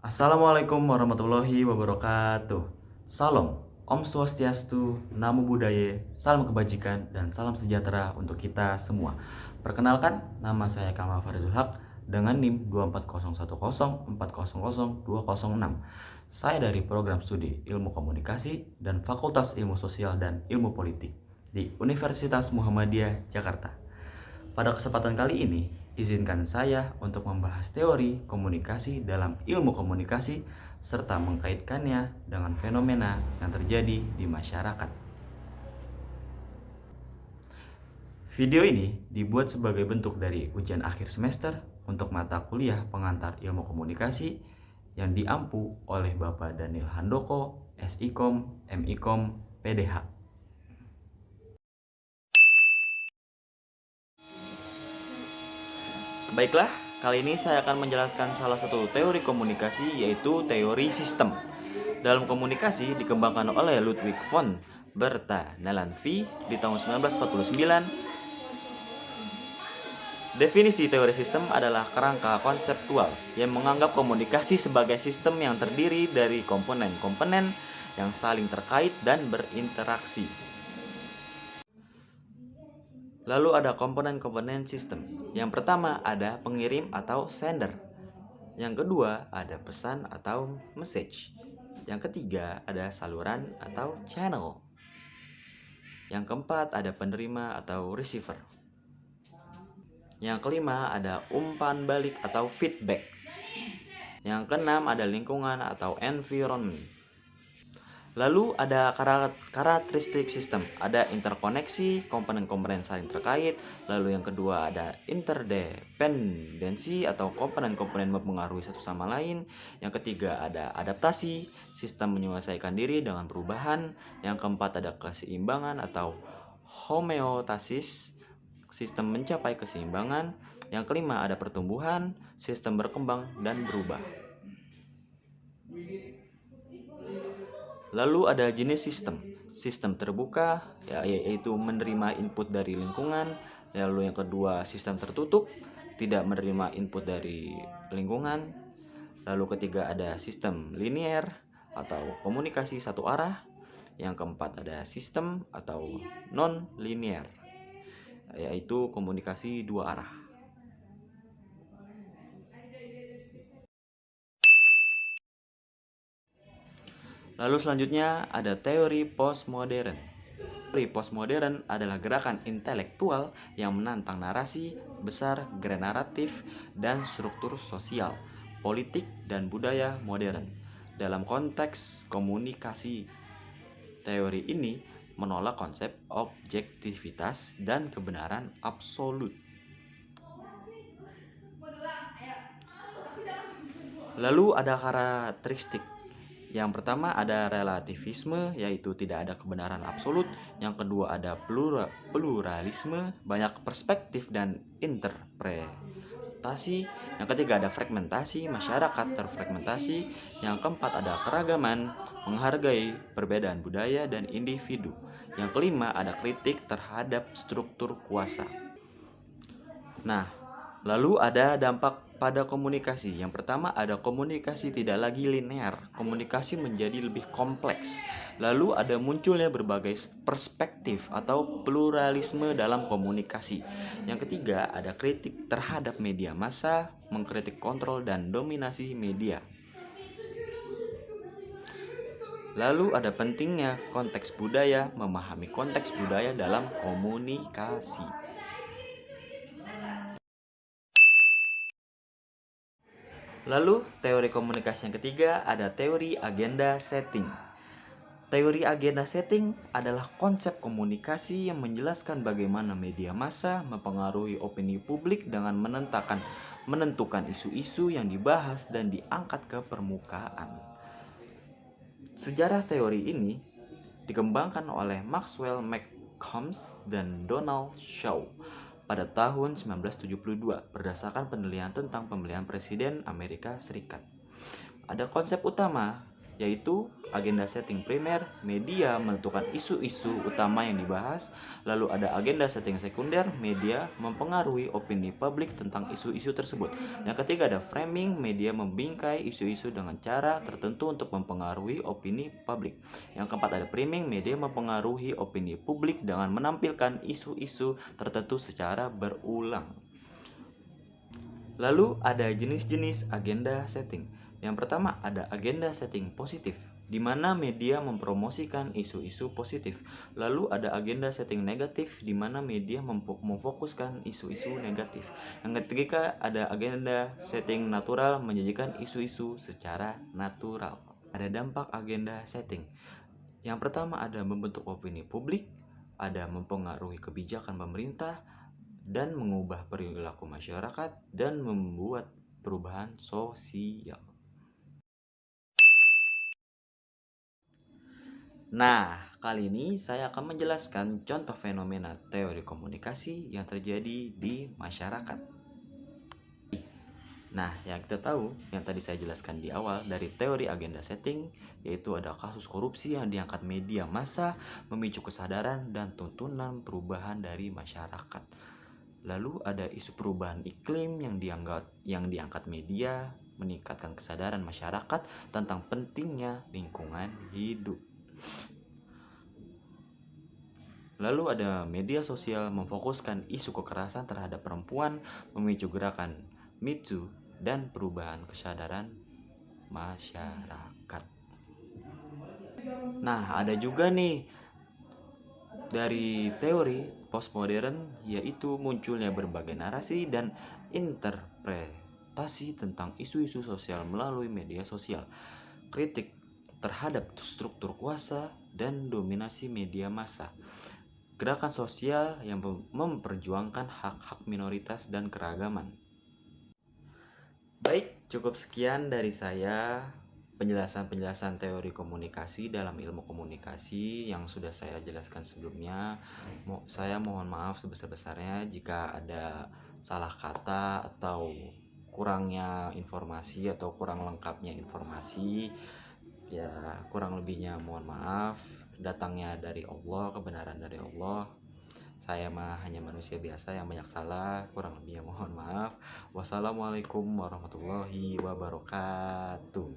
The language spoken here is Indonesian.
Assalamualaikum warahmatullahi wabarakatuh. Salam, Om Swastiastu, Namo Buddhaya, salam kebajikan, dan salam sejahtera untuk kita semua. Perkenalkan, nama saya Kamal Farizul Haq dengan NIM 24010400206. Saya dari program studi Ilmu Komunikasi dan Fakultas Ilmu Sosial dan Ilmu Politik di Universitas Muhammadiyah, Jakarta. Pada kesempatan kali ini, izinkan saya untuk membahas teori komunikasi dalam ilmu komunikasi serta mengkaitkannya dengan fenomena yang terjadi di masyarakat. Video ini dibuat sebagai bentuk dari ujian akhir semester untuk mata kuliah pengantar ilmu komunikasi yang diampu oleh Bapak Daniel Handoko, SIKOM, MIKOM, PDH. Baiklah, kali ini saya akan menjelaskan salah satu teori komunikasi, yaitu teori sistem. Dalam komunikasi dikembangkan oleh Ludwig von Bertalanffy di tahun 1949. Definisi teori sistem adalah kerangka konseptual yang menganggap komunikasi sebagai sistem yang terdiri dari komponen-komponen yang saling terkait dan berinteraksi. Lalu ada komponen-komponen sistem. Yang pertama ada pengirim atau sender. Yang kedua ada pesan atau message. Yang ketiga ada saluran atau channel. Yang keempat ada penerima atau receiver. Yang kelima ada umpan balik atau feedback. Yang keenam ada lingkungan atau environment. Lalu ada karakteristik sistem, ada interkoneksi, komponen-komponen saling terkait. Lalu yang kedua ada interdependensi atau komponen-komponen mempengaruhi satu sama lain. Yang ketiga ada adaptasi, sistem menyesuaikan diri dengan perubahan. Yang keempat ada keseimbangan atau homeostasis, sistem mencapai keseimbangan. Yang kelima ada pertumbuhan, sistem berkembang dan berubah. Lalu ada jenis sistem. Sistem terbuka, yaitu menerima input dari lingkungan. Lalu yang kedua sistem tertutup, tidak menerima input dari lingkungan. Lalu ketiga ada sistem linier atau komunikasi satu arah. Yang keempat ada sistem atau non-linier, yaitu komunikasi dua arah. Lalu selanjutnya ada teori postmodern. Teori postmodern adalah gerakan intelektual yang menantang narasi besar, naratif, dan struktur sosial, politik, dan budaya modern. Dalam konteks komunikasi, teori ini menolak konsep objektivitas dan kebenaran absolut. Lalu ada karakteristik. Yang pertama ada relativisme, yaitu tidak ada kebenaran absolut. Yang kedua ada pluralisme, banyak perspektif dan interpretasi. Yang ketiga ada fragmentasi, masyarakat terfragmentasi. Yang keempat ada keragaman, menghargai perbedaan budaya dan individu. Yang kelima ada kritik terhadap struktur kuasa. Nah, lalu ada dampak pada komunikasi. Yang pertama ada komunikasi tidak lagi linear, komunikasi menjadi lebih kompleks. Lalu ada munculnya berbagai perspektif atau pluralisme dalam komunikasi. Yang ketiga ada kritik terhadap media massa, mengkritik kontrol dan dominasi media. Lalu ada pentingnya konteks budaya, memahami konteks budaya dalam komunikasi. Lalu teori komunikasi yang ketiga ada teori agenda setting. Teori agenda setting adalah konsep komunikasi yang menjelaskan bagaimana media massa mempengaruhi opini publik dengan menentukan isu-isu yang dibahas dan diangkat ke permukaan. Sejarah teori ini dikembangkan oleh Maxwell McCombs dan Donald Shaw pada tahun 1972 berdasarkan penelitian tentang pemilihan presiden Amerika Serikat. Ada konsep utama yaitu agenda setting primer, media menentukan isu-isu utama yang dibahas. Lalu ada agenda setting sekunder, media mempengaruhi opini publik tentang isu-isu tersebut. Yang ketiga ada framing, media membingkai isu-isu dengan cara tertentu untuk mempengaruhi opini publik. Yang keempat ada priming, media mempengaruhi opini publik dengan menampilkan isu-isu tertentu secara berulang. Lalu ada jenis-jenis agenda setting. Yang pertama ada agenda setting positif, di mana media mempromosikan isu-isu positif. Lalu ada agenda setting negatif, di mana media memfokuskan isu-isu negatif. Yang ketiga ada agenda setting natural, menyajikan isu-isu secara natural. Ada dampak agenda setting. Yang pertama ada membentuk opini publik, ada mempengaruhi kebijakan pemerintah, dan mengubah perilaku masyarakat, dan membuat perubahan sosial. Nah, kali ini saya akan menjelaskan contoh fenomena teori komunikasi yang terjadi di masyarakat. Nah, yang kita tahu, yang tadi saya jelaskan di awal dari teori agenda setting, yaitu ada kasus korupsi yang diangkat media massa, memicu kesadaran dan tuntunan perubahan dari masyarakat. Lalu ada isu perubahan iklim yang diangkat media, meningkatkan kesadaran masyarakat tentang pentingnya lingkungan hidup. Lalu ada media sosial memfokuskan isu kekerasan terhadap perempuan, memicu gerakan Me Too dan perubahan kesadaran masyarakat. Nah, ada juga nih dari teori postmodern, yaitu munculnya berbagai narasi dan interpretasi tentang isu-isu sosial melalui media sosial. Kritik terhadap struktur kuasa dan dominasi media massa. Gerakan sosial yang memperjuangkan hak-hak minoritas dan keragaman. Baik, cukup sekian dari saya penjelasan-penjelasan teori komunikasi dalam ilmu komunikasi yang sudah saya jelaskan sebelumnya. Saya mohon maaf sebesar-besarnya jika ada salah kata atau kurangnya informasi atau kurang lengkapnya informasi. Ya, kurang lebihnya mohon maaf. Datangnya dari Allah, kebenaran dari Allah. Saya mah hanya manusia biasa yang banyak salah, kurang lebihnya mohon maaf. Wassalamualaikum warahmatullahi wabarakatuh.